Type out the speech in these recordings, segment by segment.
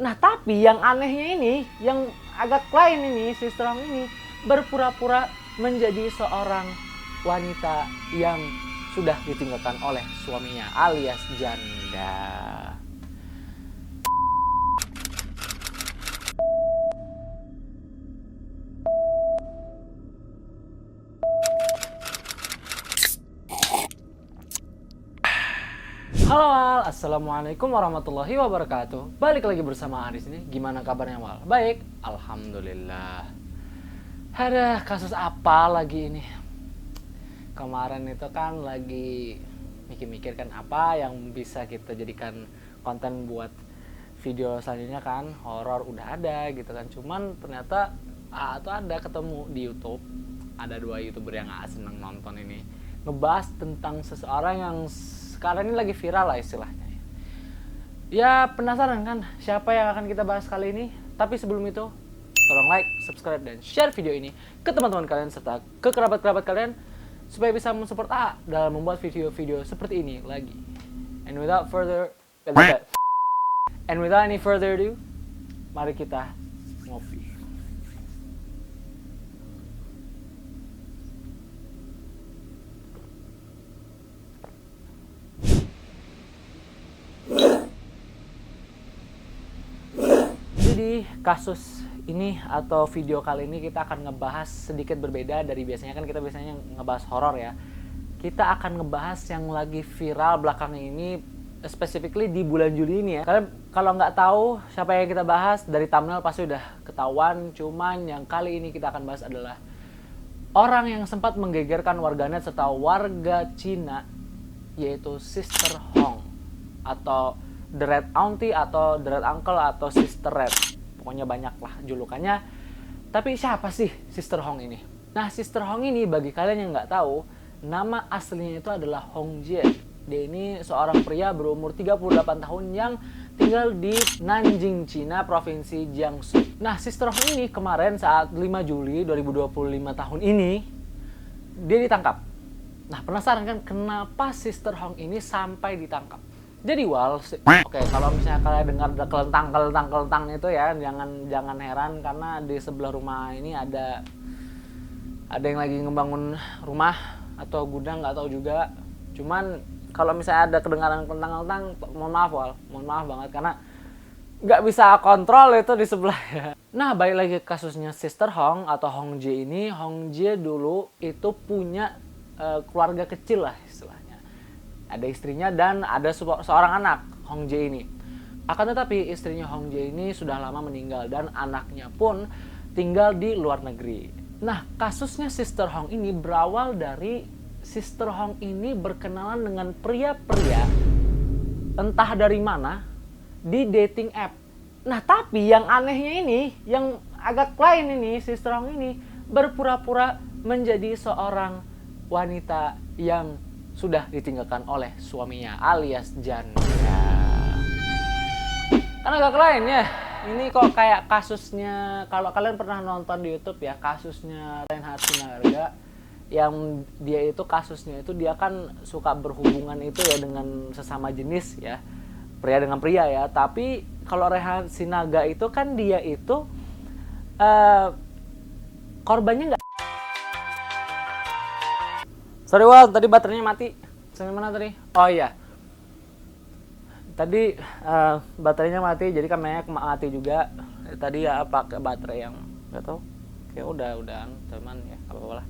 Nah, tapi yang anehnya ini, yang agak lain ini, Sister Hong ini berpura-pura menjadi seorang wanita yang sudah ditinggalkan oleh suaminya alias janda. Halo Wal, assalamualaikum warahmatullahi wabarakatuh. Balik lagi bersama Aris ini. Gimana kabarnya Wal? Baik, alhamdulillah. Ada kasus apa lagi ini? Kemarin itu kan lagi mikir-mikir kan apa yang bisa kita jadikan konten buat video selanjutnya kan. Horor udah ada gitu kan. Cuman ternyata tuh ada ketemu di YouTube. Ada 2 YouTuber yang seneng nonton ini. Ngebahas tentang seseorang yang sekarang ini lagi viral lah istilahnya. Ya penasaran kan siapa yang akan kita bahas kali ini? Tapi sebelum itu, tolong like, subscribe, dan share video ini ke teman-teman kalian serta ke kerabat-kerabat kalian supaya bisa mensupport A dalam membuat video-video seperti ini lagi. And without any further ado, mari kita ngopi. Jadi kasus ini atau video kali ini kita akan ngebahas sedikit berbeda dari biasanya. Kan kita biasanya ngebahas horor ya. Kita akan ngebahas yang lagi viral belakangan ini, specifically di bulan Juli ini ya. Kalian kalau nggak tahu siapa yang kita bahas dari thumbnail pasti udah ketahuan. Cuman yang kali ini kita akan bahas adalah orang yang sempat menggegerkan warganet serta warga Cina, yaitu Sister Hong atau The Red Auntie atau The Red Uncle atau Sister Red. Pokoknya banyak lah julukannya. Tapi siapa sih Sister Hong ini? Nah, Sister Hong ini bagi kalian yang nggak tahu, nama aslinya itu adalah Hong Jie. Dia ini seorang pria berumur 38 tahun yang tinggal di Nanjing, Cina, provinsi Jiangsu. Nah, Sister Hong ini kemarin saat 5 Juli 2025 tahun ini, dia ditangkap. Nah, penasaran kan kenapa Sister Hong ini sampai ditangkap? Jadi Wal, oke, kalau misalnya kalian dengar ada kelentang itu ya, jangan heran karena di sebelah rumah ini ada yang lagi ngebangun rumah atau gudang, nggak tahu juga. Cuman kalau misalnya ada kedengaran kelentang, mohon maaf Wal, mohon maaf banget karena nggak bisa kontrol itu di sebelah ya. Nah, balik lagi ke kasusnya Sister Hong atau Hong Jie ini. Hong Jie dulu itu punya keluarga kecil lah istilahnya. Ada istrinya dan ada seorang anak, Hong Jie ini. Akan tetapi istrinya Hong Jie ini sudah lama meninggal dan anaknya pun tinggal di luar negeri. Nah, kasusnya Sister Hong ini berawal dari Sister Hong ini berkenalan dengan pria-pria entah dari mana di dating app. Nah, tapi yang anehnya ini, yang agak lain ini, Sister Hong ini berpura-pura menjadi seorang wanita yang sudah ditinggalkan oleh suaminya alias janda. Kan agak lain ya. Ini kok kayak kasusnya, kalau kalian pernah nonton di YouTube ya, kasusnya Reinhard Sinaga, yang dia itu kasusnya itu dia kan suka berhubungan itu ya dengan sesama jenis ya, pria dengan pria ya. Tapi kalau Reinhard Sinaga itu kan dia itu korbannya nggak. Sorry Wal, tadi baterainya mati. Sampai mana tadi? Oh iya. Tadi baterainya mati, jadi kameranya mati juga. Tadi ya pakai baterai yang nggak tahu. Kayak udah teman ya, apa-apa lah.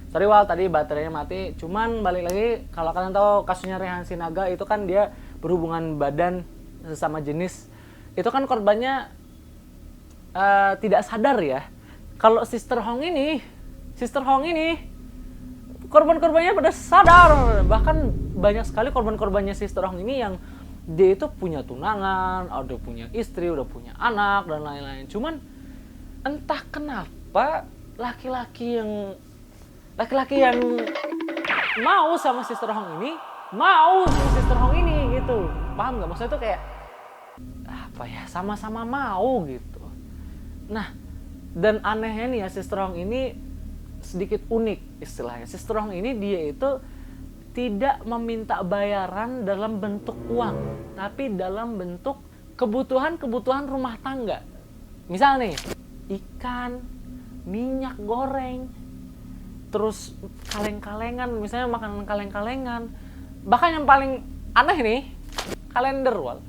Sorry Wal, tadi baterainya mati. Cuman balik lagi, kalau kalian tahu kasusnya Reinhard Sinaga itu kan dia berhubungan badan sesama jenis. Itu kan korbannya tidak sadar ya. Kalau Sister Hong ini korban-korbannya pada sadar. Bahkan banyak sekali korban-korbannya Sister Hong ini yang dia itu punya tunangan, udah punya istri, udah punya anak dan lain-lain. Cuman entah kenapa laki-laki yang mau sama Sister Hong ini gitu. Paham nggak? Maksudnya itu kayak apa ya? Sama-sama mau gitu. Nah, dan anehnya nih ya, Sister Hong ini sedikit unik istilahnya. Sister Hong ini dia itu tidak meminta bayaran dalam bentuk uang, tapi dalam bentuk kebutuhan rumah tangga. Misal nih, ikan, minyak goreng, terus kaleng-kalengan, misalnya makanan kaleng-kalengan. Bahkan yang paling aneh nih, kalender, Wal.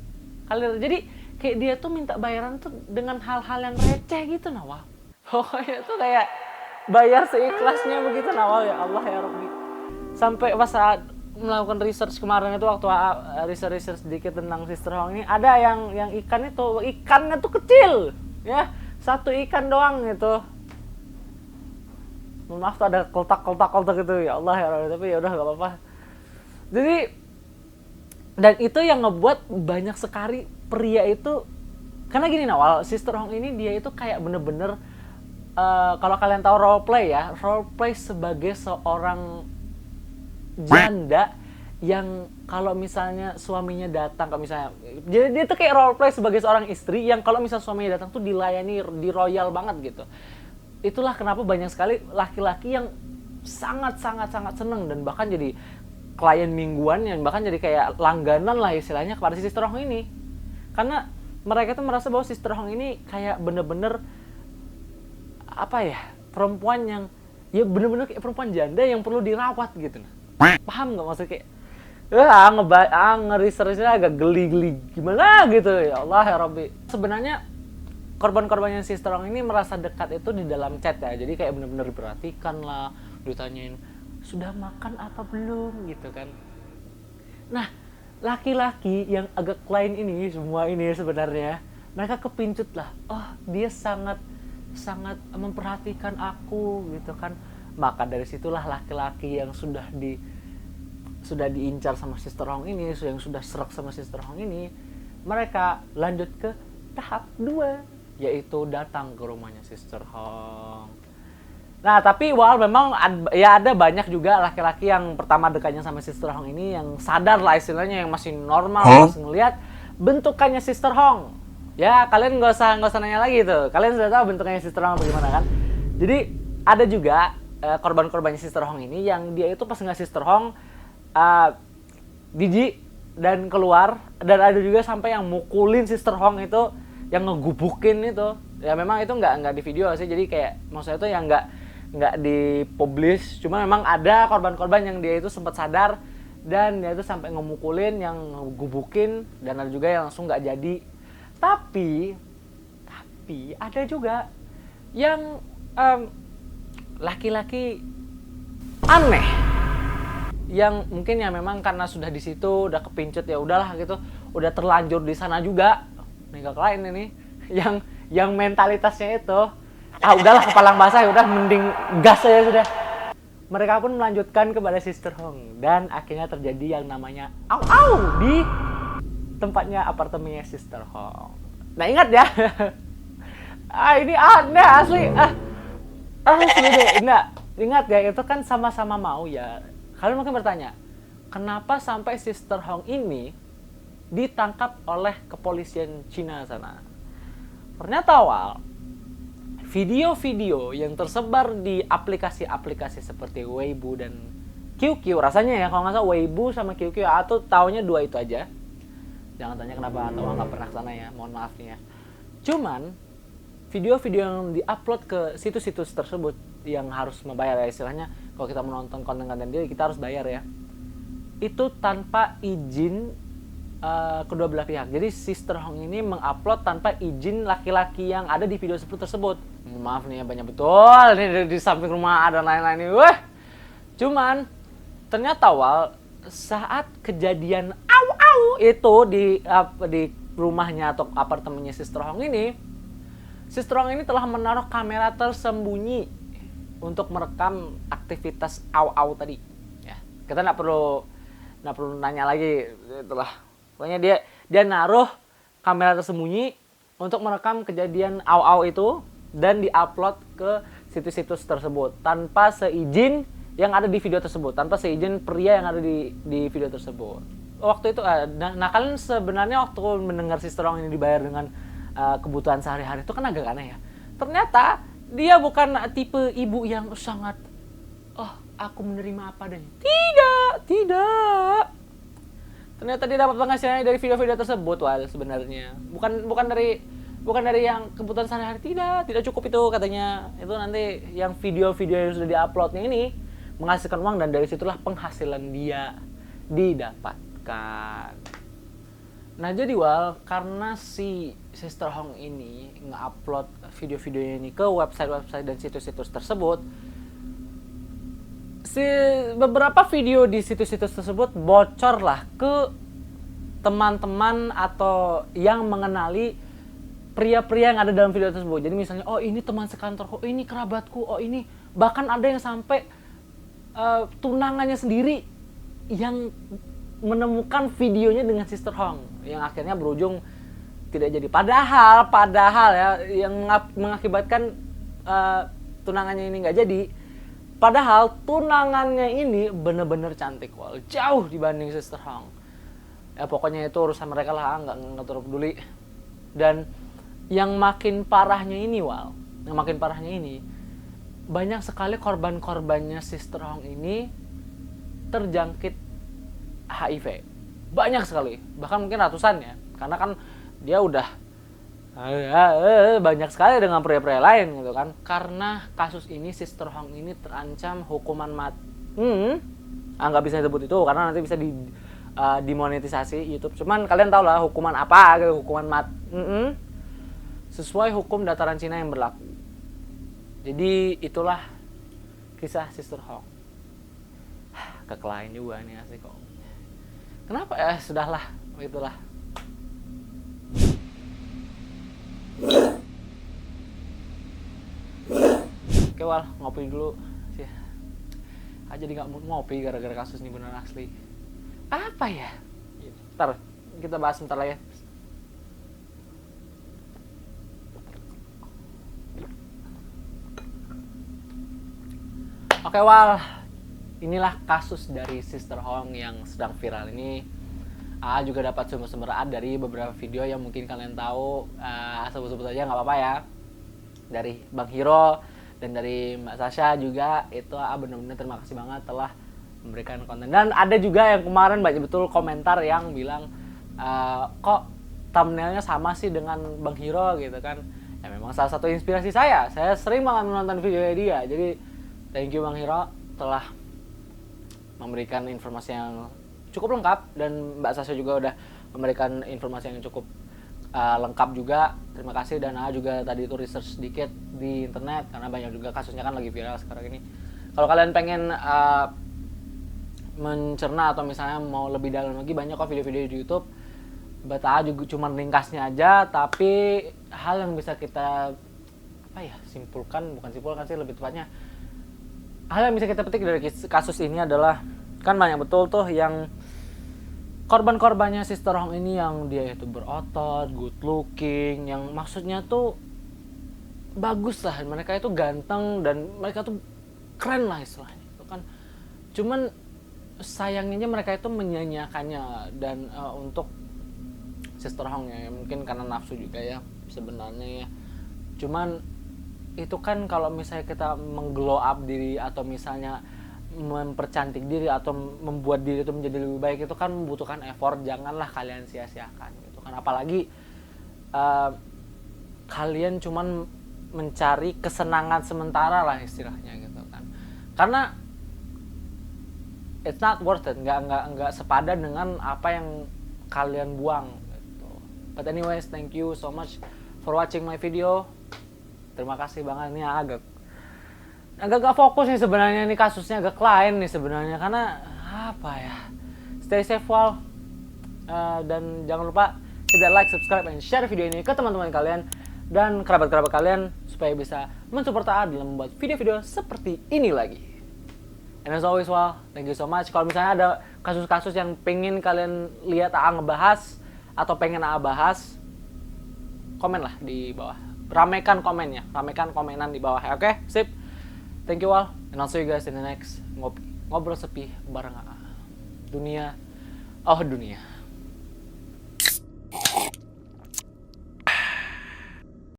Kalender. Jadi kayak dia tuh minta bayaran tuh dengan hal-hal yang receh gitu, Nawal. Pokoknya tuh kayak bayar seikhlasnya begitu, Nawal. Ya Allah ya Rabbi. Sampai pas saat melakukan research kemarin itu, waktu research sedikit tentang Sister Hong ini, ada yang ikan itu, ikannya tuh kecil, ya, satu ikan doang gitu. Maaf tuh ada kotak gitu, ya Allah ya Rabbi, tapi ya udah gak apa-apa. Jadi, dan itu yang ngebuat banyak sekali pria itu, karena gini Nawal, Sister Hong ini dia itu kayak bener-bener, kalau kalian tahu role play sebagai seorang janda yang kalau misalnya suaminya datang, kalau misalnya jadi dia tuh kayak role play sebagai seorang istri yang kalau misalnya suaminya datang tuh dilayani di royal banget gitu. Itulah kenapa banyak sekali laki-laki yang sangat seneng dan bahkan jadi klien mingguan, yang bahkan jadi kayak langganan lah istilahnya kepada si Sister Hong ini. Karena mereka tuh merasa bahwa Sister Hong ini kayak bener-bener apa ya, perempuan yang ya bener-bener kayak perempuan janda yang perlu dirawat gitu. Paham nggak maksudnya kayak nge-researchnya agak geli-geli gimana gitu, ya Allah ya Rabbi. Sebenarnya korban-korbannya Sister Hong ini merasa dekat itu di dalam chat ya, jadi kayak bener-bener diperhatikan lah, ditanyain sudah makan apa belum gitu kan. Nah, laki-laki yang agak lain ini semua ini sebenarnya mereka kepincut lah, oh dia sangat memperhatikan aku gitu kan. Maka dari situlah laki-laki yang sudah diincar sama Sister Hong ini, yang sudah serak sama Sister Hong ini, mereka lanjut ke tahap 2, yaitu datang ke rumahnya Sister Hong. Nah, tapi memang ada banyak juga laki-laki yang pertama dekatnya sama Sister Hong ini yang sadar lah istilahnya, yang masih normal, masih ngelihat bentukannya Sister Hong. Ya, kalian nggak usah nanya lagi tuh. Kalian sudah tahu bentukannya Sister Hong bagaimana kan? Jadi ada juga korban-korbannya Sister Hong ini yang dia itu pas nggak Sister Hong jijik dan keluar, dan ada juga sampai yang mukulin Sister Hong itu, yang ngegubukin itu. Ya memang itu nggak di video sih, jadi kayak maksudnya itu yang nggak dipublish, cuma memang ada korban-korban yang dia itu sempat sadar dan dia itu sampai ngemukulin, yang ngegubukin, dan ada juga yang langsung nggak jadi. Tapi ada juga yang laki-laki aneh yang mungkin ya memang karena sudah di situ udah kepincut, ya udahlah gitu, udah terlanjur di sana juga nih ke klien ini, yang mentalitasnya itu udahlah kepalang basah, ya udah mending gas aja sudah. Mereka pun melanjutkan kepada Sister Hong dan akhirnya terjadi yang namanya di tempatnya, apartemennya Sister Hong. Nah ingat ya, ini aneh asli. Asli deh, enggak. Ingat ya, itu kan sama-sama mau ya. Kalian mungkin bertanya, kenapa sampai Sister Hong ini ditangkap oleh kepolisian Cina sana? Ternyata video-video yang tersebar di aplikasi-aplikasi seperti Weibo dan QQ, rasanya ya kalau nggak salah Weibo sama QQ, atau taunya 2 itu aja. Jangan tanya kenapa atau nggak pernah kesana ya, mohon maaf nih ya. Cuman video-video yang diupload ke situs-situs tersebut yang harus membayar ya istilahnya, kalau kita menonton konten-konten dia kita harus bayar ya, itu tanpa izin kedua belah pihak. Jadi Sister Hong ini mengupload tanpa izin laki-laki yang ada di video tersebut. Maaf nih ya, banyak betul ini di samping rumah ada lain-lain nih. Cuman ternyata saat kejadian itu di rumahnya atau apartemennya Sister Hong ini, Sister Hong ini telah menaruh kamera tersembunyi untuk merekam aktivitas tadi. Ya, kita nggak perlu nanya lagi, itulah. Pokoknya dia naruh kamera tersembunyi untuk merekam kejadian itu dan diupload ke situs-situs tersebut tanpa seizin yang ada di video tersebut, tanpa seizin pria yang ada di video tersebut. Waktu itu, nah kalian sebenarnya waktu mendengar Sister Hong ini dibayar dengan kebutuhan sehari-hari itu kan agak aneh ya. Ternyata dia bukan tipe ibu yang sangat, aku menerima apa adanya. Tidak. Ternyata dia dapat penghasilannya dari video-video tersebut, Wal, sebenarnya. Bukan dari yang kebutuhan sehari-hari, tidak cukup itu katanya. Itu nanti yang video-video yang sudah diuploadnya ini menghasilkan uang, dan dari situlah penghasilan dia didapatkan. Nah jadi, Wal, karena si Sister Hong ini nge-upload video-videonya ini ke website-website dan situs-situs tersebut, beberapa video di situs-situs tersebut bocor lah ke teman-teman atau yang mengenali pria-pria yang ada dalam video tersebut. Jadi misalnya, oh ini teman sekantorku, oh ini kerabatku, oh ini, bahkan ada yang sampai tunangannya sendiri yang menemukan videonya dengan Sister Hong, yang akhirnya berujung tidak jadi. Padahal ya, yang mengakibatkan tunangannya ini nggak jadi. Padahal tunangannya ini bener-bener cantik, Wal, jauh dibanding Sister Hong. Ya pokoknya itu urusan mereka lah, nggak terlalu peduli. Dan yang makin parahnya ini, Wal, banyak sekali korban-korbannya Sister Hong ini terjangkit HIV. Banyak sekali, bahkan mungkin ratusan ya, karena kan dia udah banyak sekali dengan pria-pria lain gitu kan. Karena kasus ini Sister Hong ini terancam hukuman mati. Nggak bisa disebut itu karena nanti bisa dimonetisasi YouTube. Cuman kalian tau lah hukuman apa gitu, hukuman mati. Sesuai hukum dataran Cina yang berlaku. Jadi itulah kisah Sister Hong. Kekelain juga nih asik kok. Kenapa ya? Sudahlah, itulah. Oke, Wal, ngopi dulu sih. Jadi nggak ngopi gara-gara kasus ini, bener asli. Apa ya? Ntar kita bahas bentar lah ya. Oke, Wal, inilah kasus dari Sister Hong yang sedang viral ini. Juga dapat sumber-sumber dari beberapa video yang mungkin kalian tahu. Sebut-sebut aja nggak apa-apa ya. Dari Bang Hiro dan dari Mbak Sasha juga. Itu benar-benar terima kasih banget telah memberikan konten. Dan ada juga yang kemarin banyak betul komentar yang bilang, kok thumbnailnya sama sih dengan Bang Hiro gitu kan. Ya memang salah satu inspirasi saya. Saya sering banget menonton videonya dia. Jadi thank you Bang Hiro telah memberikan informasi yang cukup lengkap, dan Mbak Sasha juga udah memberikan informasi yang cukup lengkap juga. Terima kasih. Dan juga tadi itu research sedikit di internet karena banyak juga kasusnya kan lagi viral sekarang ini. Kalau kalian pengen mencerna atau misalnya mau lebih dalam lagi, banyak kok video-video di YouTube. Bata juga cuma ringkasnya aja, tapi hal yang bisa kita simpulkan sih lebih tepatnya. Hal yang bisa kita petik dari kasus ini adalah, kan banyak betul tuh yang korban-korbannya Sister Hong ini yang dia itu berotot, good looking, yang maksudnya tuh bagus lah, mereka itu ganteng dan mereka tuh keren lah istilahnya itu kan. Cuman sayangnya mereka itu menyanyiakannya, dan untuk Sister Hong ya mungkin karena nafsu juga ya sebenarnya ya. Cuman itu kan kalau misalnya kita mengglow up diri atau misalnya mempercantik diri atau membuat diri itu menjadi lebih baik, itu kan membutuhkan effort. Janganlah kalian sia-siakan gitu kan. Apalagi kalian cuman mencari kesenangan sementara lah istilahnya gitu kan. Karena it's not worth it, nggak sepadan dengan apa yang kalian buang gitu. But anyways, thank you so much for watching my video. Terima kasih banget. Ini agak gak fokus nih sebenarnya, ini kasusnya agak lain nih sebenarnya, karena apa ya, stay safe, Wal, dan jangan lupa hit like, subscribe, and share video ini ke teman-teman kalian dan kerabat-kerabat kalian supaya bisa mensupport AA dalam membuat video-video seperti ini lagi. And as always, Wal, thank you so much. Kalau misalnya ada kasus-kasus yang pengen kalian lihat AA ngebahas atau pengen AA bahas, komen lah di bawah. Ramekan komenan di bawah ya. Oke, sip. Thank you all, and I'll see you guys in the next ngobrol sepi bareng AA. Dunia